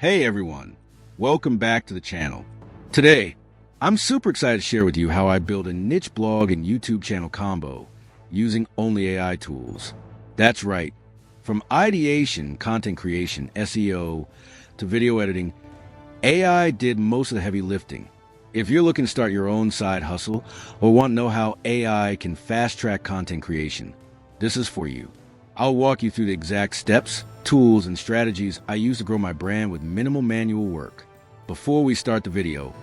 Hey everyone, welcome back to the channel. Today, I'm super excited to share with you how I build a niche blog and YouTube channel combo using only AI tools. That's right, from ideation, content creation, SEO, to video editing, AI did most of the heavy lifting. If you're looking to start your own side hustle or want to know how AI can fast-track content creation, this is for you. I'll walk you through the exact steps, tools, and strategies I use to grow my brand with minimal manual work. Before we start the video,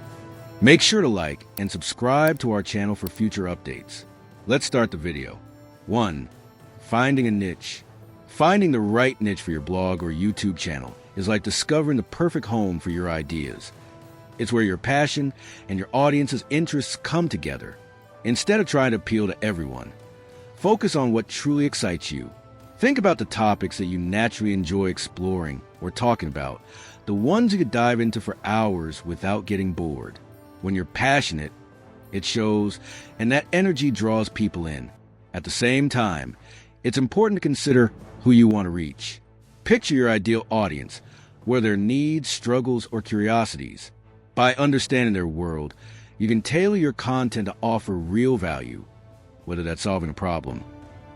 make sure to like and subscribe to our channel for future updates. Let's start the video. 1. Finding a niche. Finding the right niche for your blog or YouTube channel is like discovering the perfect home for your ideas. It's where your passion and your audience's interests come together. Instead of trying to appeal to everyone, focus on what truly excites you. Think about the topics that you naturally enjoy exploring or talking about, the ones you could dive into for hours without getting bored. When you're passionate, it shows, and that energy draws people in. At the same time, it's important to consider who you want to reach. Picture your ideal audience, where their needs, struggles, or curiosities. By understanding their world, you can tailor your content to offer real value, whether that's solving a problem,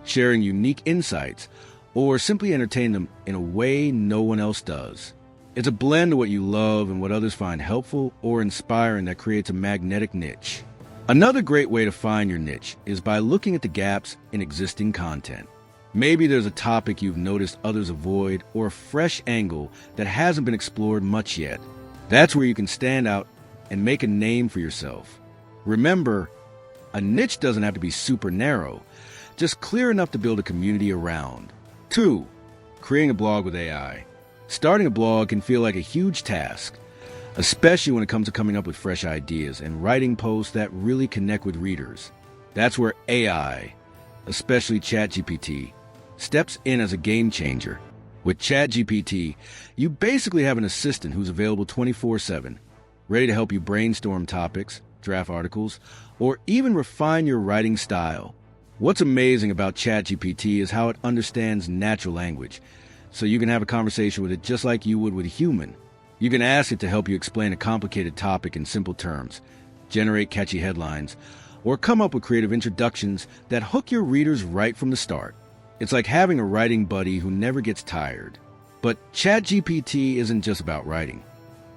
sharing unique insights, or simply entertain them in a way no one else does. It's a blend of what you love and what others find helpful or inspiring that creates a magnetic niche. Another great way to find your niche is by looking at the gaps in existing content. Maybe there's a topic you've noticed others avoid or a fresh angle that hasn't been explored much yet. That's where you can stand out and make a name for yourself. Remember, a niche doesn't have to be super narrow, just clear enough to build a community around. 2. Creating a blog with AI. Starting a blog can feel like a huge task, especially when it comes to coming up with fresh ideas and writing posts that really connect with readers. That's where AI, especially ChatGPT, steps in as a game changer. With ChatGPT, you basically have an assistant who's available 24/7, ready to help you brainstorm topics, draft articles, or even refine your writing style. What's amazing about ChatGPT is how it understands natural language, so you can have a conversation with it just like you would with a human. You can ask it to help you explain a complicated topic in simple terms, generate catchy headlines, or come up with creative introductions that hook your readers right from the start. It's like having a writing buddy who never gets tired. But ChatGPT isn't just about writing.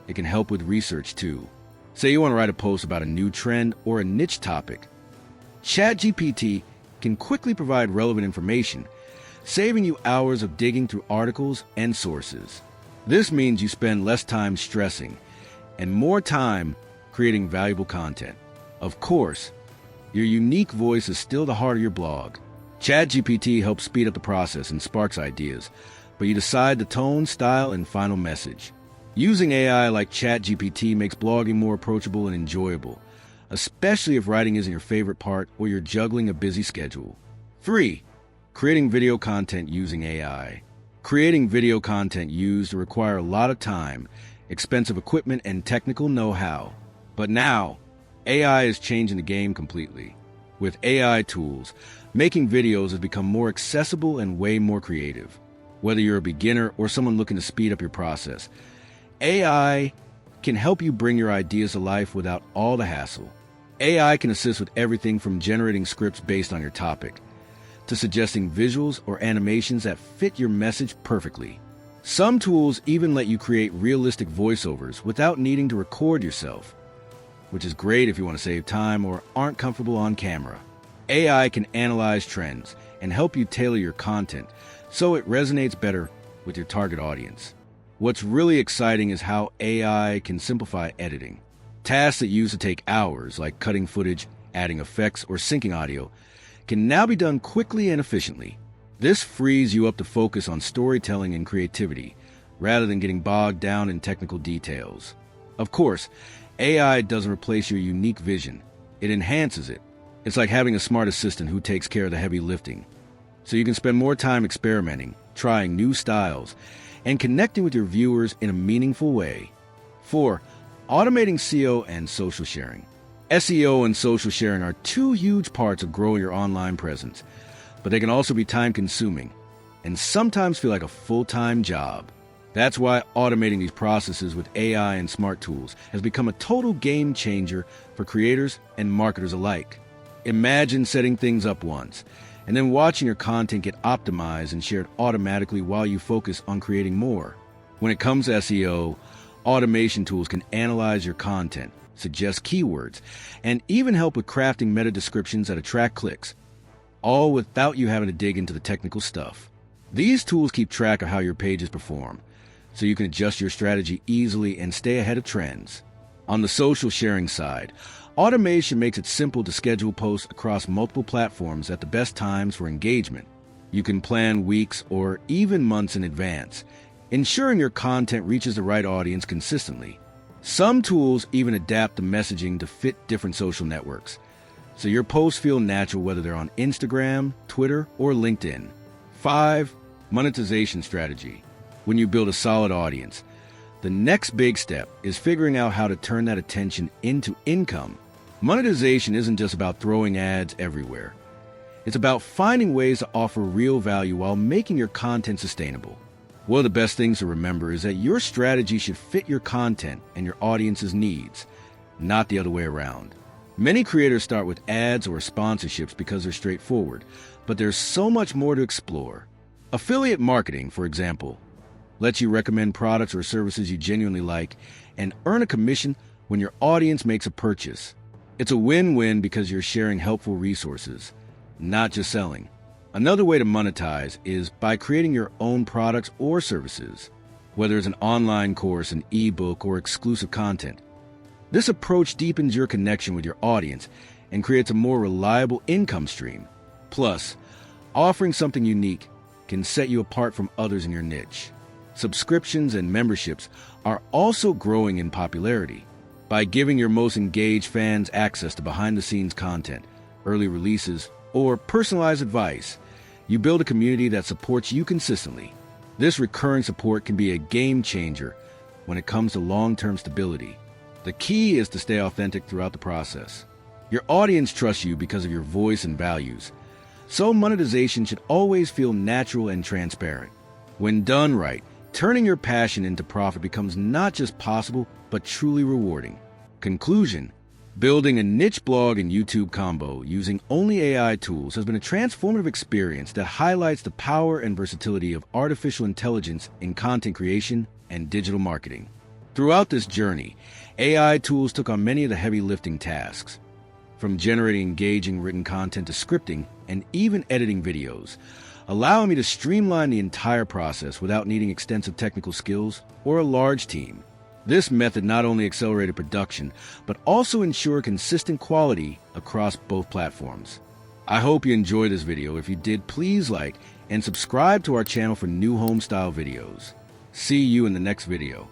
It can help with research too. Say you want to write a post about a new trend or a niche topic. ChatGPT can quickly provide relevant information, saving you hours of digging through articles and sources. This means you spend less time stressing and more time creating valuable content. Of course, your unique voice is still the heart of your blog. ChatGPT helps speed up the process and sparks ideas, but you decide the tone, style, and final message. Using AI like ChatGPT makes blogging more approachable and enjoyable, especially if writing isn't your favorite part or you're juggling a busy schedule. 3. Creating video content using AI. Creating video content used to require a lot of time, expensive equipment, and technical know-how. But now, AI is changing the game completely. With AI tools, making videos has become more accessible and way more creative. Whether you're a beginner or someone looking to speed up your process, AI can help you bring your ideas to life without all the hassle. AI can assist with everything from generating scripts based on your topic, to suggesting visuals or animations that fit your message perfectly. Some tools even let you create realistic voiceovers without needing to record yourself, which is great if you want to save time or aren't comfortable on camera. AI can analyze trends and help you tailor your content so it resonates better with your target audience. What's really exciting is how AI can simplify editing. Tasks that used to take hours, like cutting footage, adding effects, or syncing audio, can now be done quickly and efficiently. This frees you up to focus on storytelling and creativity, rather than getting bogged down in technical details. Of course, AI doesn't replace your unique vision. It enhances it. It's like having a smart assistant who takes care of the heavy lifting. So you can spend more time experimenting, trying new styles, and connecting with your viewers in a meaningful way. 4. Automating SEO and social sharing. SEO and social sharing are two huge parts of growing your online presence, but they can also be time-consuming and sometimes feel like a full-time job. That's why automating these processes with AI and smart tools has become a total game changer for creators and marketers alike. Imagine setting things up once, and then watching your content get optimized and shared automatically while you focus on creating more. When it comes to SEO, automation tools can analyze your content, suggest keywords, and even help with crafting meta descriptions that attract clicks, all without you having to dig into the technical stuff. These tools keep track of how your pages perform, so you can adjust your strategy easily and stay ahead of trends. On the social sharing side, automation makes it simple to schedule posts across multiple platforms at the best times for engagement. You can plan weeks or even months in advance, ensuring your content reaches the right audience consistently. Some tools even adapt the messaging to fit different social networks, so your posts feel natural whether they're on Instagram, Twitter, or LinkedIn. 5. Monetization strategy. When you build a solid audience, the next big step is figuring out how to turn that attention into income. Monetization isn't just about throwing ads everywhere. It's about finding ways to offer real value while making your content sustainable. One of the best things to remember is that your strategy should fit your content and your audience's needs, not the other way around. Many creators start with ads or sponsorships because they're straightforward, but there's so much more to explore. Affiliate marketing, for example, lets you recommend products or services you genuinely like and earn a commission when your audience makes a purchase. It's a win-win because you're sharing helpful resources, not just selling. Another way to monetize is by creating your own products or services, whether it's an online course, an ebook, or exclusive content. This approach deepens your connection with your audience and creates a more reliable income stream. Plus, offering something unique can set you apart from others in your niche. Subscriptions and memberships are also growing in popularity. By giving your most engaged fans access to behind-the-scenes content, early releases, or personalized advice, you build a community that supports you consistently. This recurring support can be a game changer when it comes to long-term stability. The key is to stay authentic throughout the process. Your audience trusts you because of your voice and values, so monetization should always feel natural and transparent. When done right, turning your passion into profit becomes not just possible, but truly rewarding. Conclusion: building a niche blog and YouTube combo using only AI tools has been a transformative experience that highlights the power and versatility of artificial intelligence in content creation and digital marketing. Throughout this journey, AI tools took on many of the heavy lifting tasks, from generating engaging written content to scripting and even editing videos, allowing me to streamline the entire process without needing extensive technical skills or a large team. This method not only accelerated production, but also ensured consistent quality across both platforms. I hope you enjoyed this video. If you did, please like and subscribe to our channel for new home style videos. See you in the next video.